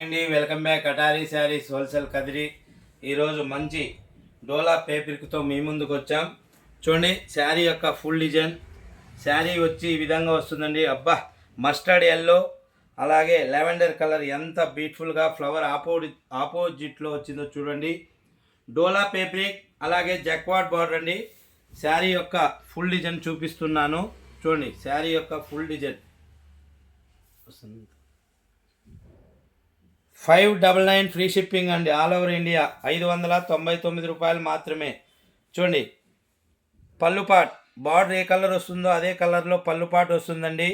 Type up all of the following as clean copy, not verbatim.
అండి, welcome back. Attari saris wholesale Kadiri. ఈరోజు మంచి డోలా పేపర్తో మీ ముందుకు వచ్చాం. చూడండి శారీ యొక్క ఫుల్ డిజైన్. శారీ వచ్చి ఈ విధంగా వస్తుందండి. అబ్బా, మస్టర్డ్ ఎల్లో అలాగే లెవెండర్ కలర్ ఎంత బ్యూటిఫుల్గా ఫ్లవర్ ఆపోజిట్లో వచ్చిందో చూడండి. డోలా పేపరిక్ అలాగే జక్వాడ్ బార్డర్ అండి. శారీ యొక్క ఫుల్ డిజైన్ చూపిస్తున్నాను చూడండి. శారీ యొక్క ఫుల్ డిజైన్ వస్తుంది. 599 ఫ్రీ షిప్పింగ్ అండి, ఆల్ ఓవర్ ఇండియా. 599 రూపాయలు మాత్రమే. చూడండి పళ్ళుపాట్ బార్డర్ ఏ కలర్ వస్తుందో అదే కలర్లో పళ్ళుపాట్ వస్తుందండి.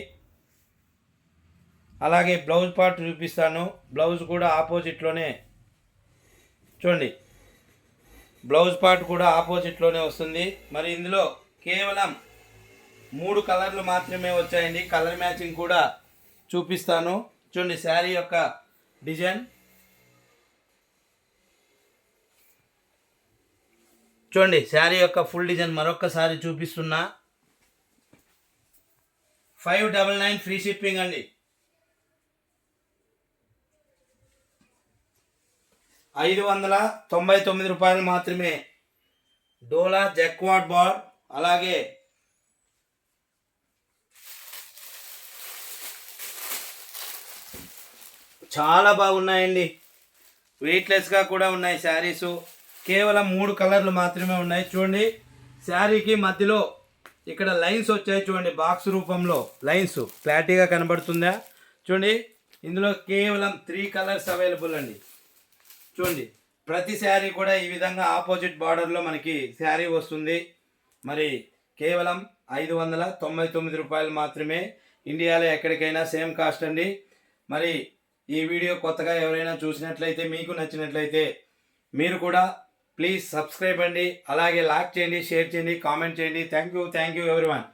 అలాగే బ్లౌజ్ పార్ట్ చూపిస్తాను. బ్లౌజ్ కూడా ఆపోజిట్లోనే చూడండి, బ్లౌజ్ పార్ట్ కూడా ఆపోజిట్లోనే వస్తుంది. మరి ఇందులో కేవలం 3 కలర్లు మాత్రమే వచ్చాయండి. కలర్ మ్యాచింగ్ కూడా చూపిస్తాను. చూడండి శారీ యొక్క డిజైన్. చూడండి శారీ యొక్క ఫుల్ డిజైన్ మరొకసారి చూపిస్తున్నా. 599 ఫ్రీ షిప్పింగ్ అండి. 599 రూపాయలు మాత్రమే. డోలా జక్వాడ్ బార్ అలాగే చాలా బాగున్నాయండి. వెయిట్లెస్గా కూడా ఉన్నాయి శారీసు. కేవలం 3 కలర్లు మాత్రమే ఉన్నాయి. చూడండి శారీకి మధ్యలో ఇక్కడ లైన్స్ వచ్చాయి చూడండి, బాక్స్ రూపంలో లైన్స్ క్లారిటీగా కనబడుతుందా? చూడండి ఇందులో కేవలం 3 కలర్స్ అవైలబుల్ అండి. చూడండి ప్రతి శారీ కూడా ఈ విధంగా ఆపోజిట్ బార్డర్లో మనకి శారీ వస్తుంది. మరి కేవలం 599 రూపాయలు మాత్రమే. ఇండియాలో ఎక్కడికైనా సేమ్ కాస్ట్ అండి. మరి ఈ వీడియో కొత్తగా ఎవరైనా చూసినట్లయితే, మీకు నచ్చినట్లయితే మీరు కూడా ప్లీజ్ సబ్స్క్రైబ్ అండి. అలాగే లైక్ చేయండి, షేర్ చేయండి, కామెంట్ చేయండి. Thank you everyone.